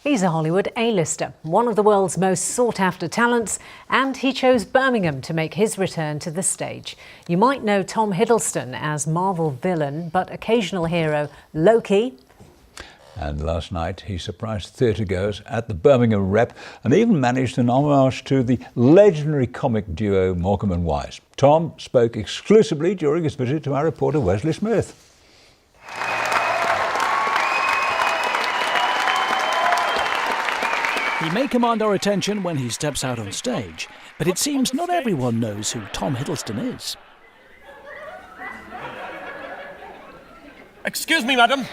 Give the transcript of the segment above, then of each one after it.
He's a Hollywood A-lister, one of the world's most sought-after talents, and he chose Birmingham to make his return to the stage. You might know Tom Hiddleston as Marvel villain, but occasional hero Loki. And last night he surprised theatregoers at the Birmingham Rep and even managed an homage to the legendary comic duo Morecambe and Wise. Tom spoke exclusively during his visit to our reporter Wesley Smith. He may command our attention when he steps out on stage, but it seems not everyone knows who Tom Hiddleston is. Excuse me, madam.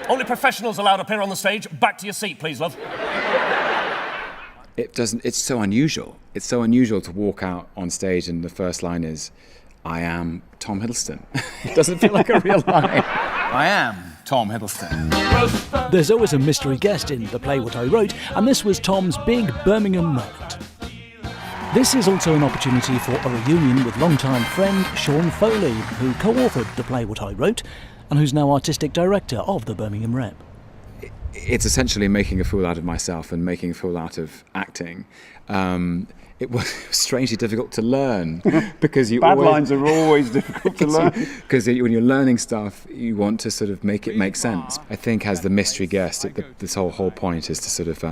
Only professionals allowed up here on the stage. Back to your seat, please, love. It's so unusual. It's so unusual to walk out on stage and the first line is, "I am Tom Hiddleston." It doesn't feel like a real line. I am Tom Hiddleston. There's always a mystery guest in The Play What I Wrote, and this was Tom's big Birmingham moment. This is also an opportunity for a reunion with longtime friend Sean Foley, who co-authored The Play What I Wrote, and who's now artistic director of the Birmingham Rep. It's essentially making a fool out of myself and making a fool out of acting. It was strangely difficult to learn because you Bad lines are always difficult to learn. Because when you're learning stuff, you want to sort of make it make sense. I think as the mystery guest, this whole point is to sort of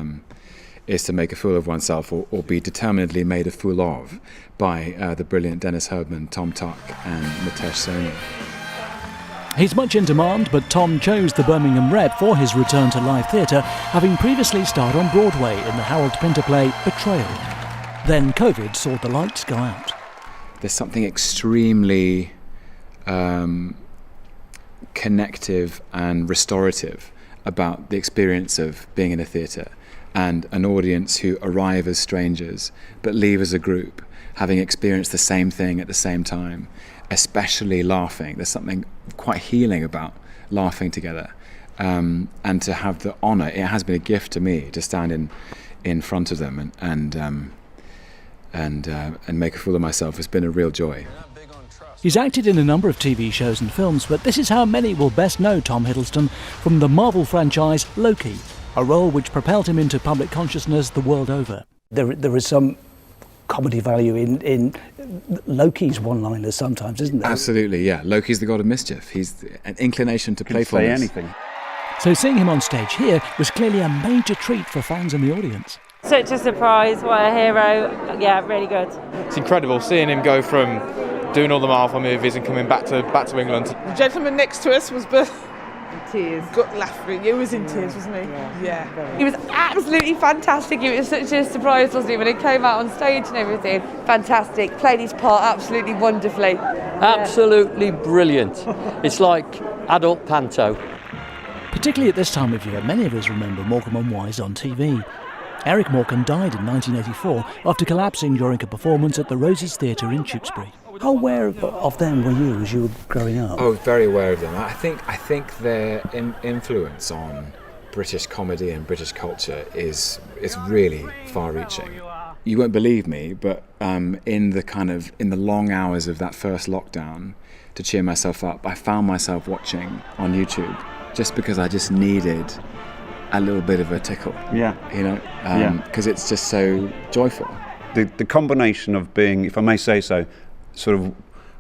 is to make a fool of oneself or be determinedly made a fool of by the brilliant Dennis Herdman, Tom Tuck and Mitesh Soni. He's much in demand, but Tom chose the Birmingham Rep for his return to live theatre, having previously starred on Broadway in the Harold Pinter play Betrayal. Then COVID saw the lights go out. There's something extremely connective and restorative about the experience of being in a theatre and an audience who arrive as strangers but leave as a group, having experienced the same thing at the same time, especially laughing. There's something quite healing about laughing together. And to have the honour, it has been a gift to me to stand in front of them and make a fool of myself. It's been a real joy. He's acted in a number of TV shows and films, but this is how many will best know Tom Hiddleston from the Marvel franchise Loki, a role which propelled him into public consciousness the world over. There is some comedy value in Loki's one-liners sometimes, isn't there? Absolutely, yeah. Loki's the god of mischief. He's an inclination to playfulness. Say anything. So seeing him on stage here was clearly a major treat for fans in the audience. Such a surprise, what a hero. Yeah, really good. It's incredible seeing him go from doing all the Marvel movies and coming back to England. The gentleman next to us was Tears. gut laughing. He was in tears, wasn't he? Yeah. He was absolutely fantastic. It was such a surprise, wasn't he, when he came out on stage and everything. Fantastic. Played his part absolutely wonderfully. Absolutely brilliant. It's like adult panto. Particularly at this time of year, many of us remember Morecambe and Wise on TV. Eric Morecambe died in 1984 after collapsing during a performance at the Rosie's Theatre in Tewkesbury. How aware of them were you as you were growing up? Oh, very aware of them. I think their influence on British comedy and British culture is really far-reaching. You won't believe me, but in the long hours of that first lockdown, to cheer myself up, I found myself watching on YouTube just because I just needed a little bit of a tickle. Yeah. You know, because it's just so joyful. The combination of being, if I may say so, sort of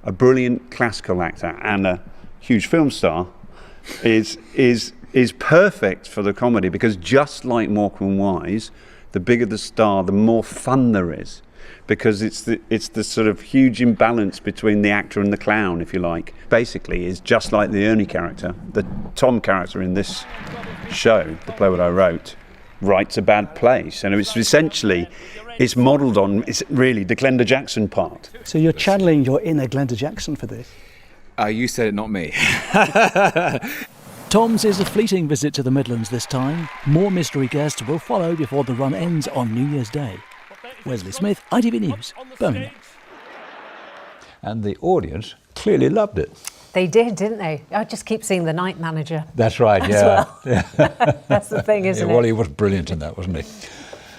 a brilliant classical actor and a huge film star is perfect for the comedy, because just like Morecambe and Wise, the bigger the star, the more fun there is, because it's the sort of huge imbalance between the actor and the clown, if you like. Basically, is just like the Ernie character. The Tom character in this show, The Play What I Wrote, writes a bad play. So it's essentially, it's modelled on, it's really the Glenda Jackson part. So you're channeling your inner Glenda Jackson for this? You said it, not me. Tom's is a fleeting visit to the Midlands this time. More mystery guests will follow before the run ends on New Year's Day. Wesley Smith, ITV News, Birmingham. And the audience clearly loved it. They did, didn't they? I just keep seeing the night manager. That's right, yeah. Well. That's the thing, isn't it? Well, he was brilliant in that, wasn't he?